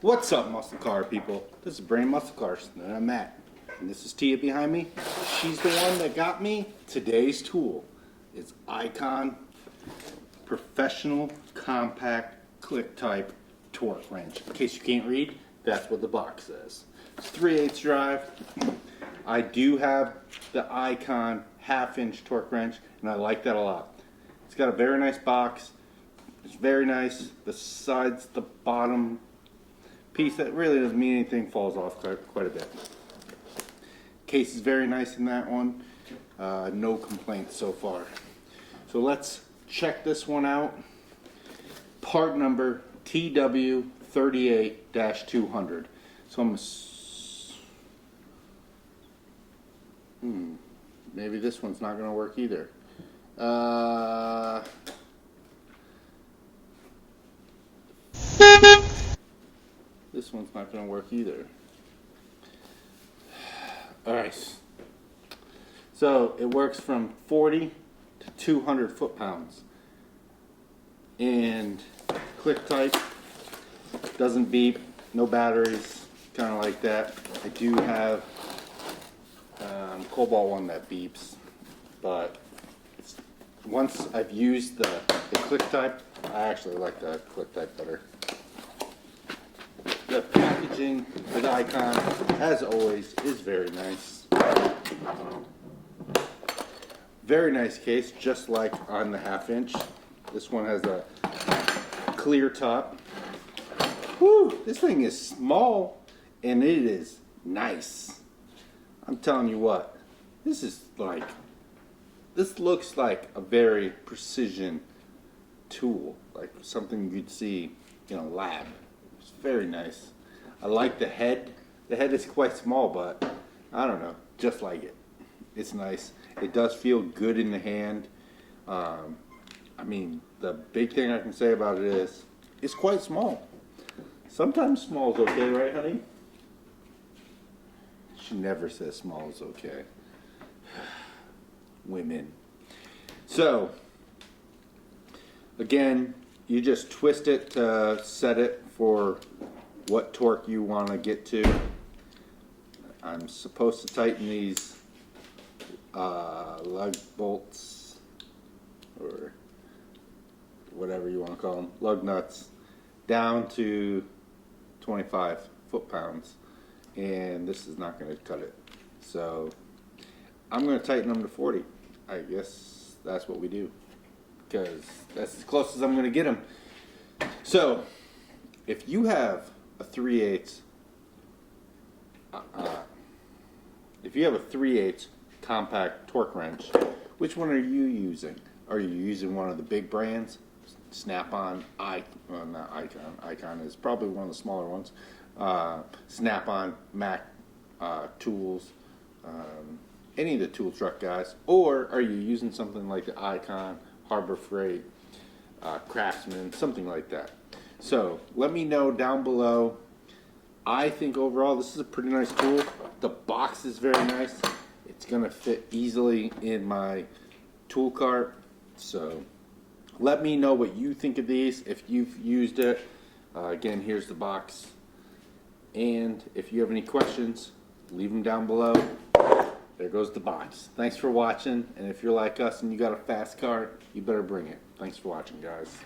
What's up, muscle car people? This is Brain Muscle Cars, and I'm Matt. And this is Tia behind me. She's the one that got me. Today's tool is Icon Professional Compact Click Type Torque Wrench. In case you can't read, that's what the box says. It's 3/8 drive. I do have the Icon 1/2-inch torque wrench, and I like that a lot. It's got a very nice box. It's very nice. Besides the bottom piece that really doesn't mean anything falls off quite a bit. Case is very nice in that one. No complaints so far. So let's check this one out. Part number TW38-200. So maybe this one's not going to work either. This one's not going to work either. Alright. So it works from 40 to 200 foot-pounds. And click type, doesn't beep, no batteries, kind of like that. I do have Cobalt one that beeps, but once I've used the click type, I actually like the click type better. The packaging with Icon, as always, is very nice. Very nice case, just like on the 1/2-inch. This one has a clear top. Whew, this thing is small and it is nice. I'm telling you what, this looks like a very precision tool, like something you'd see in a lab. It's very nice. I like the head. The head is quite small, but I don't know, just like it. It's nice. It does feel good in the hand. I mean, the big thing I can say about it is it's quite small. Sometimes small is okay, right, honey? She never says small is okay. Women. So, again, you just twist it to set it for what torque you want to get to. I'm supposed to tighten these lug bolts, or whatever you want to call them, lug nuts, down to 25 foot-pounds, and this is not going to cut it. So I'm going to tighten them to 40. I guess that's what we do, because that's as close as I'm going to get them. So if you have a 3/8 compact torque wrench, which one are you using? Are you using one of the big brands? Snap-on, well, not Icon. Icon is probably one of the smaller ones. Snap-on, Mac tools, any of the tool truck guys, or are you using something like the Icon, Harbor Freight, Craftsman, something like that? So let me know down below. I think overall this is a pretty nice tool. The box is very nice. It's gonna fit easily in my tool cart. So let me know what you think of these, if you've used it. Again, here's the box. And if you have any questions, leave them down below. There goes the box. Thanks for watching, and if you're like us and you got a fast car, you better bring it. Thanks for watching, guys.